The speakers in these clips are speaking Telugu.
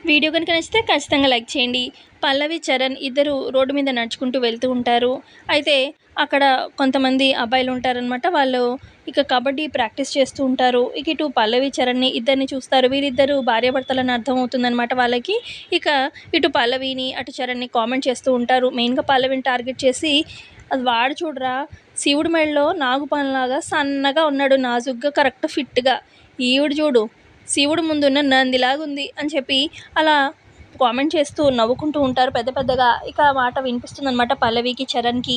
వీడియో కనుక నచ్చితే ఖచ్చితంగా లైక్ చేయండి. పల్లవి, చరణ్ ఇద్దరు రోడ్డు మీద నడుచుకుంటూ వెళ్తూ ఉంటారు. అయితే అక్కడ కొంతమంది అబ్బాయిలు ఉంటారనమాట. వాళ్ళు ఇక కబడ్డీ ప్రాక్టీస్ చేస్తూ ఉంటారు. ఇక ఇటు పల్లవి, చరణ్‌ని ఇద్దరిని చూస్తారు. వీరిద్దరు భార్యాభర్తలని అర్థమవుతుందనమాట వాళ్ళకి. ఇక ఇటు పల్లవిని, అటు చరణ్‌ని కామెంట్ చేస్తూ ఉంటారు. మెయిన్‌గా పల్లవిని టార్గెట్ చేసి, అది వాడు చూడరా శివుడి మెడలో నాగుపాములాగా సన్నగా ఉన్నాడు, నాజూగ్గా కరెక్ట్ ఫిట్‌గా. ఈవిడ చూడు శివుడు ముందున్న నందిలాగుంది అని చెప్పి అలా కామెంట్ చేస్తూ నవ్వుకుంటూ ఉంటారు పెద్ద పెద్దగా. ఇక ఆ మాట వినిపిస్తుందనమాట పల్లవికి, చరణ్‌కి.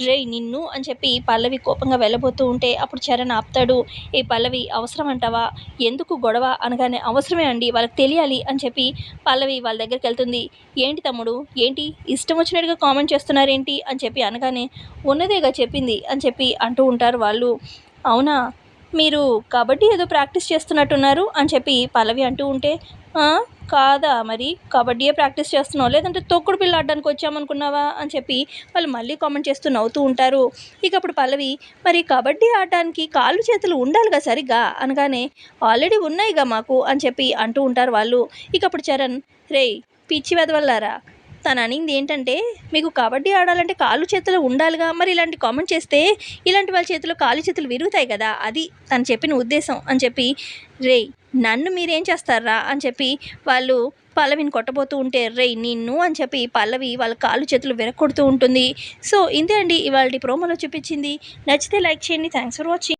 రేయ్ నిన్ను అని చెప్పి పల్లవి కోపంగా వెళ్ళబోతూ ఉంటే అప్పుడు చరణ్ ఆపుతాడు. ఏ పల్లవి అవసరం అంటావా, ఎందుకు గొడవ అనగానే అవసరమే అండి, వాళ్ళకి తెలియాలి అని చెప్పి పల్లవి వాళ్ళ దగ్గరికి వెళ్తుంది. ఏంటి తమ్ముడు, ఏంటి ఇష్టం వచ్చినట్టుగా కామెంట్ చేస్తున్నారేంటి అని చెప్పి అనగానే ఉన్నదేగా చెప్పింది అని చెప్పి అంటూ ఉంటారు వాళ్ళు. అవునా, మీరు కబడ్డీ ఏదో ప్రాక్టీస్ చేస్తున్నట్టున్నారు అని చెప్పి పల్లవి అంటూ ఉంటే, "ఆ, కాదా మరి కబడ్డీయే ప్రాక్టీస్ చేస్తున్నావు, లేదంటే తొక్కుడు బిళ్ళ ఆడడానికి వచ్చామనుకున్నావా" అని చెప్పి వాళ్ళు మళ్ళీ కామెంట్ చేస్తూ నవ్వుతూ ఉంటారు. ఇక అప్పుడు పల్లవి, మరి కబడ్డీ ఆడడానికి కాళ్ళు చేతులు ఉండాలిగా సరిగ్గా అనగానే, ఆల్రెడీ ఉన్నాయిగా మాకు అని చెప్పి అంటూ ఉంటారు వాళ్ళు. ఇక అప్పుడు చరణ్, రేయ్ పిచ్చి వెదవల్లారా, తను అనింది ఏంటంటే మీకు కబడ్డీ ఆడాలంటే కాళ్ళు చేతులు ఉండాలిగా, మరి ఇలాంటి కామెంట్ చేస్తే ఇలాంటి వాళ్ళ చేతిలో కాళ్ళు చేతులు విరుగుతాయి కదా, అది తను చెప్పిన ఉద్దేశం అని చెప్పి, రేయ్ నన్ను మీరేం చేస్తారా అని చెప్పి వాళ్ళు పల్లవిని కొట్టబోతూ ఉంటే, రేయ్ నిన్ను అని చెప్పి పల్లవి వాళ్ళ కాళ్ళు చేతులు విరగొడుతూ ఉంటుంది. సో ఇంతే అండి ఇవాళ ప్రోమోలో చూపించింది. నచ్చితే లైక్ చేయండి. Thanks for watching.